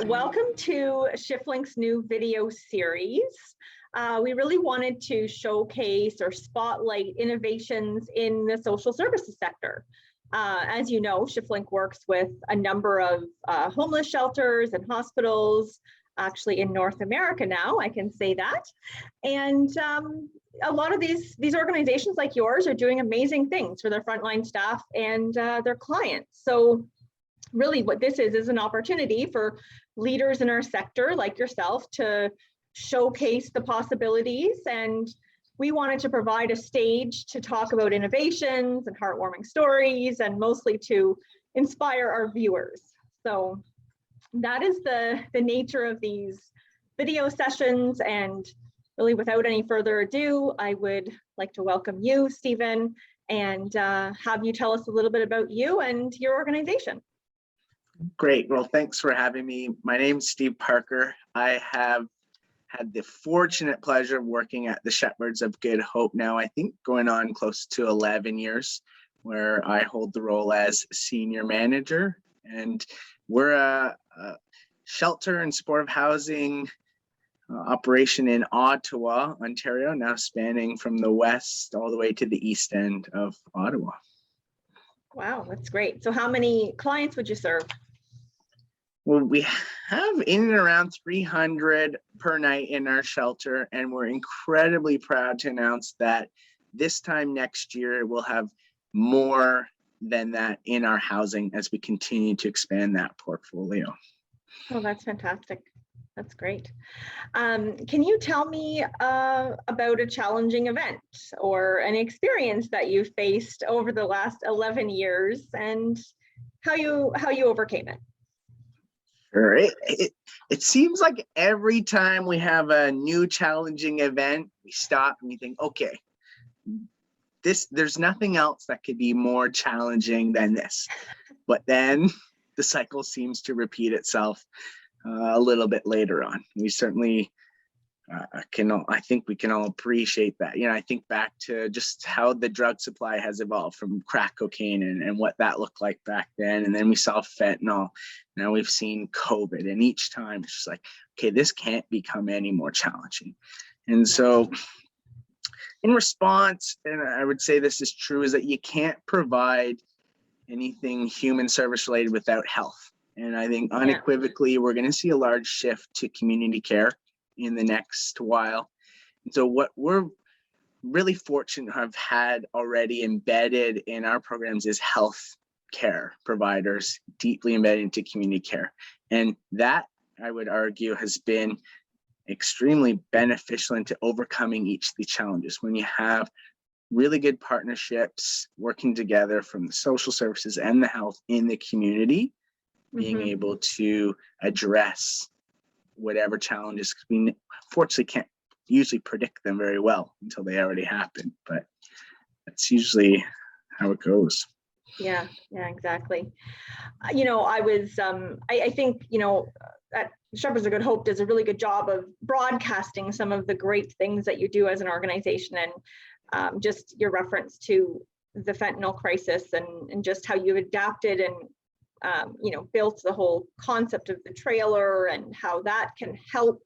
Welcome to ShiftLink's new video series. We really wanted to showcase or spotlight innovations in the social services sector. As you know, ShiftLink works with a number of homeless shelters and hospitals, actually in North America now, I can say that. And a lot of these organizations like yours are doing amazing things for their frontline staff and their clients. So really what this is an opportunity for leaders in our sector like yourself to showcase the possibilities, and we wanted to provide a stage to talk about innovations and heartwarming stories, and mostly to inspire our viewers. So that is the nature of these video sessions, and really without any further ado, I would like to welcome you, Stephen, and have you tell us a little bit about you and your organization. Great. Well, thanks for having me. My name's Steve Parker. I have had the fortunate pleasure of working at the Shepherds of Good Hope now, I think going on close to 11 years, where I hold the role as senior manager. And we're a shelter and supportive housing operation in Ottawa, Ontario, now spanning from the west all the way to the east end of Ottawa. Wow, that's great. So how many clients would you serve? Well, we have in and around 300 per night in our shelter, and we're incredibly proud to announce that this time next year, we'll have more than that in our housing as we continue to expand that portfolio. Oh, that's fantastic. That's great. Can you tell me about a challenging event or an experience that you faced over the last 11 years and how you overcame it? Sure. It seems like every time we have a new challenging event, we stop and we think, okay, there's nothing else that could be more challenging than this. But then the cycle seems to repeat itself a little bit later on. We certainly I think we can all appreciate that. You know, I think back to just how the drug supply has evolved from crack cocaine and what that looked like back then. And then we saw fentanyl. Now we've seen COVID. And each time it's just like, okay, this can't become any more challenging. And so in response, and I would say this is true, is that you can't provide anything human service related without health. And I think unequivocally, we're going to see a large shift to community care in the next while. And so what we're really fortunate to have had already embedded in our programs is health care providers deeply embedded into community care. And that, I would argue, has been extremely beneficial into overcoming each of the challenges. When you have really good partnerships working together from the social services and the health in the community, being able to address whatever challenges, because we fortunately can't usually predict them very well until they already happen, but that's usually how it goes. Yeah, exactly. You know, I think, you know, at Shepherds of Good Hope does a really good job of broadcasting some of the great things that you do as an organization, and just your reference to the fentanyl crisis and just how you've adapted and you know, built the whole concept of the trailer and how that can help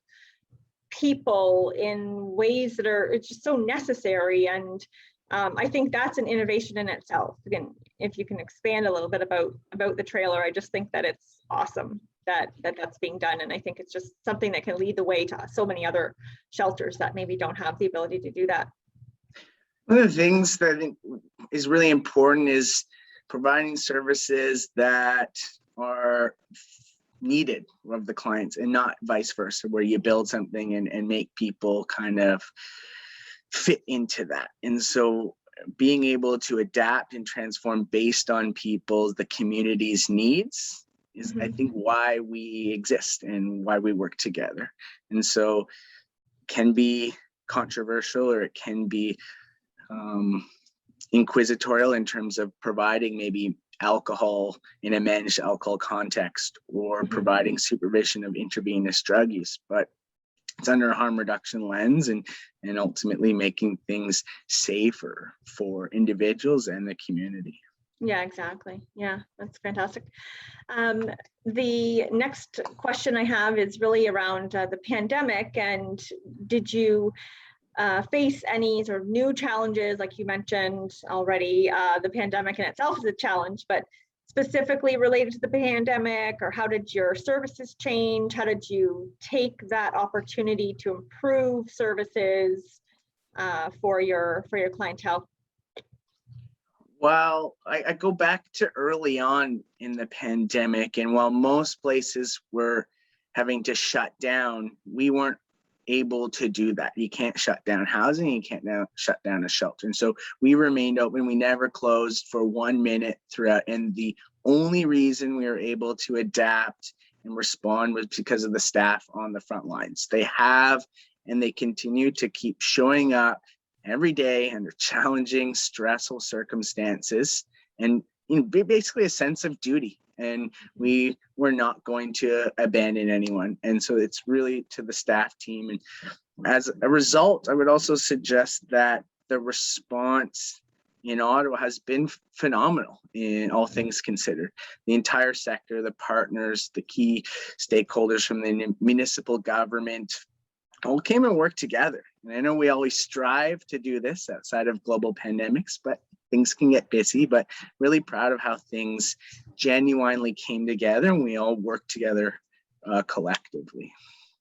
people in ways that are just so necessary. And I think that's an innovation in itself. Again, if you can expand a little bit about the trailer, I just think that it's awesome that's being done. And I think it's just something that can lead the way to so many other shelters that maybe don't have the ability to do that. One of the things that I think is really important is providing services that are needed of the clients and not vice versa, where you build something and make people kind of fit into that. And so being able to adapt and transform based on the community's needs is, I think, why we exist and why we work together. And so it can be controversial, or it can be inquisitorial in terms of providing maybe alcohol in a managed alcohol context, or providing supervision of intravenous drug use, but it's under a harm reduction lens and ultimately making things safer for individuals and the community. Yeah, exactly. Yeah, that's fantastic. The next question I have is really around the pandemic. And did you face any sort of new challenges, like you mentioned already? The pandemic in itself is a challenge, but specifically related to the pandemic, or how did your services change? How did you take that opportunity to improve services for your clientele? Well, I go back to early on in the pandemic, and while most places were having to shut down, we weren't able to do that. You can't shut down housing, you can't now shut down a shelter. And so we remained open. We never closed for 1 minute throughout. And the only reason we were able to adapt and respond was because of the staff on the front lines. They have and they continue to keep showing up every day under challenging, stressful circumstances, and basically a sense of duty. And we were not going to abandon anyone. And so it's really to the staff team. And as a result, I would also suggest that the response in Ottawa has been phenomenal in all things considered. The entire sector, the partners, the key stakeholders from the municipal government, all came and worked together. And I know we always strive to do this outside of global pandemics, but things can get busy. But really proud of how things genuinely came together and we all worked together collectively.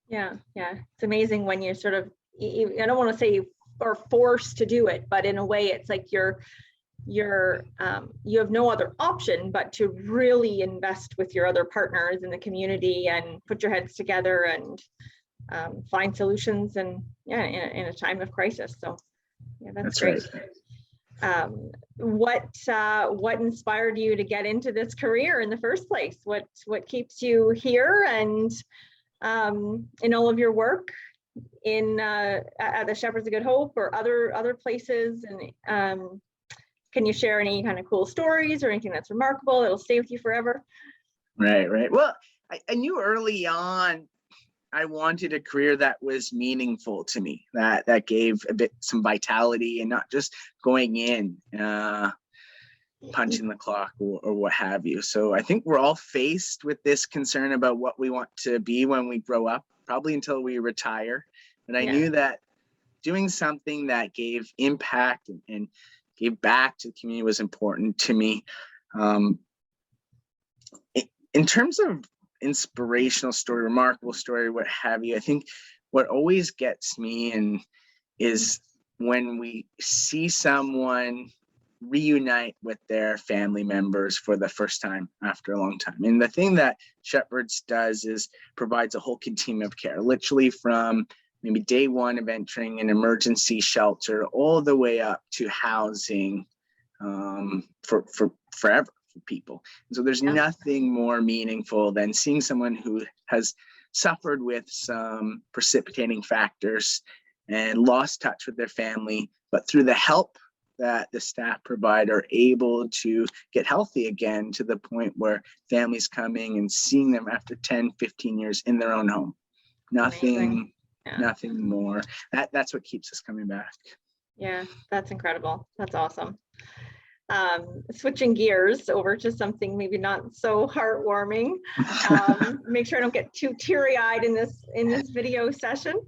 Yeah, it's amazing when you're sort of, I don't want to say are forced to do it, but in a way it's like you have no other option but to really invest with your other partners in the community and put your heads together and find solutions, and in a time of crisis. So yeah, that's great. Right. What inspired you to get into this career in the first place? What keeps you here and in all of your work in at the Shepherds of Good Hope or other places? And can you share any kind of cool stories or anything that's remarkable that'll stay with you forever? Right. Well, I knew early on I wanted a career that was meaningful to me, that gave some vitality and not just going in, punching the clock or what have you. So I think we're all faced with this concern about what we want to be when we grow up, probably until we retire. But I knew that doing something that gave impact and gave back to the community was important to me. In terms of inspirational story, remarkable story, what have you, I think what always gets me is when we see someone reunite with their family members for the first time after a long time. And the thing that Shepherds does is provides a whole continuum of care, literally from maybe day one of entering an emergency shelter all the way up to housing for forever for people. And so there's nothing more meaningful than seeing someone who has suffered with some precipitating factors and lost touch with their family, but through the help that the staff provide are able to get healthy again to the point where families coming and seeing them after 10, 15 years in their own home. Nothing more. That's what keeps us coming back. Yeah, that's incredible. That's awesome. Switching gears over to something maybe not so heartwarming. Make sure I don't get too teary-eyed in this video session.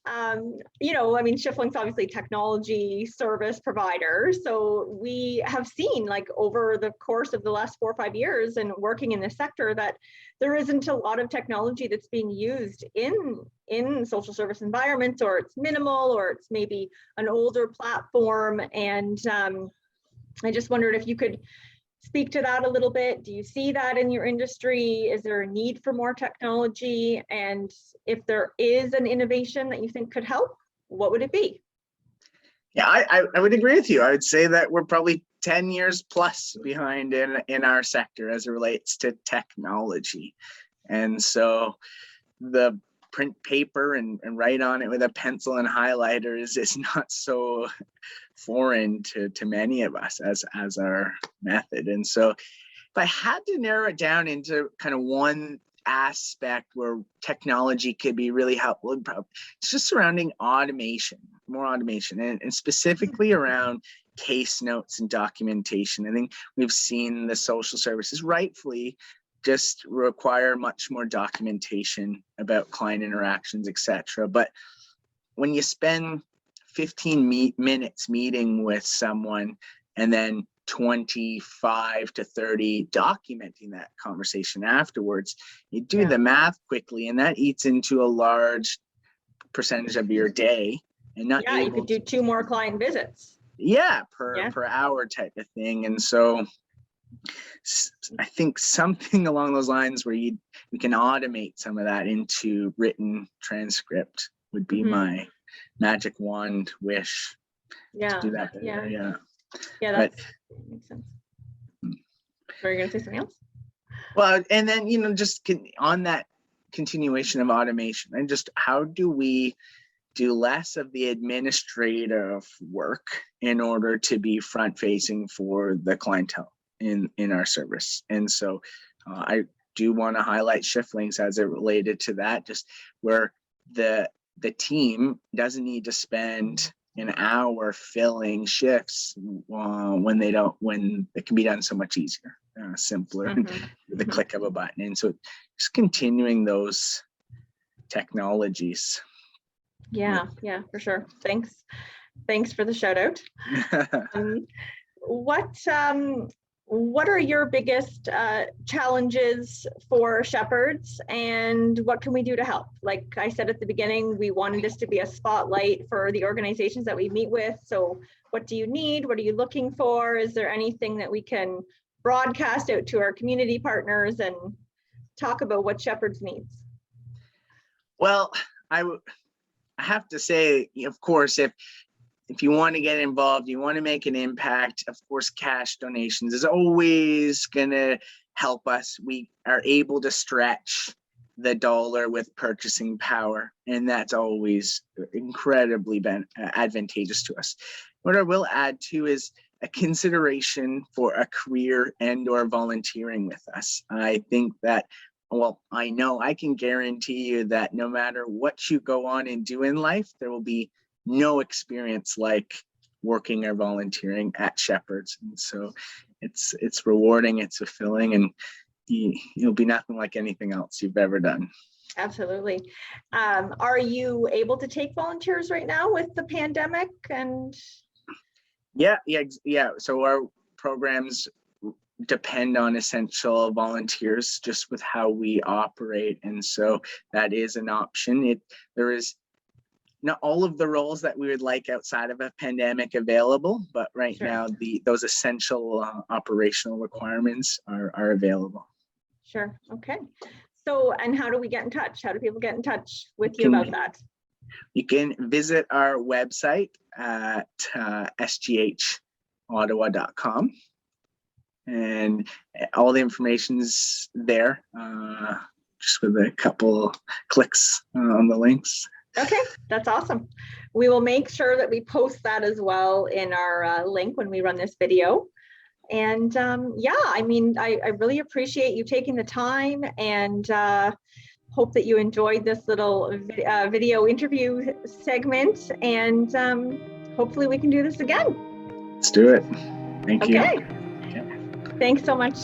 Shiftling's obviously technology service provider. So we have seen, like, over the course of the last 4 or 5 years and working in this sector, that there isn't a lot of technology that's being used in social service environments, or it's minimal, or it's maybe an older platform. And I just wondered if you could speak to that a little bit. Do you see that in your industry? Is there a need for more technology? And if there is an innovation that you think could help, what would it be? Yeah, I would agree with you. I would say that we're probably 10 years plus behind in our sector as it relates to technology. And so the print paper and write on it with a pencil and highlighter is not so foreign to many of us as our method. And so if I had to narrow it down into kind of one aspect where technology could be really helpful, it's just surrounding automation. more automation, and specifically around case notes and documentation. I think we've seen the social services rightfully just require much more documentation about client interactions, etc. But when you spend 15 minutes meeting with someone and then 25 to 30 documenting that conversation afterwards, you do the math quickly, and that eats into a large percentage of your day. And not you could do 2 more client visits. Per hour type of thing. And so I think something along those lines where we can automate some of that into written transcript would be my magic wand wish. To do that better. That makes sense. Are you going to say something else? Well, and then, just on that continuation of automation, and just how do we do less of the administrative work in order to be front facing for the clientele in our service. And so I do want to highlight ShiftLinks as it related to that, just where the team doesn't need to spend an hour filling shifts when it can be done so much easier, simpler, with the click of a button. And so just continuing those technologies. Yeah, for sure. Thanks for the shout out. What are your biggest challenges for Shepherds, and what can we do to help? Like I said at the beginning, we wanted this to be a spotlight for the organizations that we meet with. So what do you need? What are you looking for? Is there anything that we can broadcast out to our community partners and talk about what Shepherds needs? Well, I have to say, of course, if you want to get involved, you want to make an impact, of course, cash donations is always going to help us. We are able to stretch the dollar with purchasing power, and that's always incredibly advantageous to us. What I will add to is a consideration for a career and/or volunteering with us. I think that, I know I can guarantee you that no matter what you go on and do in life, there will be no experience like working or volunteering at Shepherds. And so it's rewarding, it's fulfilling, and you'll be nothing like anything else you've ever done. Absolutely. Are you able to take volunteers right now with the pandemic? And yeah. So our programs depend on essential volunteers just with how we operate, and so that is an option. There is not all of the roles that we would like outside of a pandemic available, but right now those essential operational requirements are available. Sure. Okay. So, and how do we get in touch? How do people get in touch with you about that? You can visit our website at sghottawa.com, and all the information's there, just with a couple clicks on the links. Okay, that's awesome. We will make sure that we post that as well in our link when we run this video. And I really appreciate you taking the time, and hope that you enjoyed this little video interview segment, and hopefully we can do this again. Let's do it. Thank you. Okay. Thanks so much.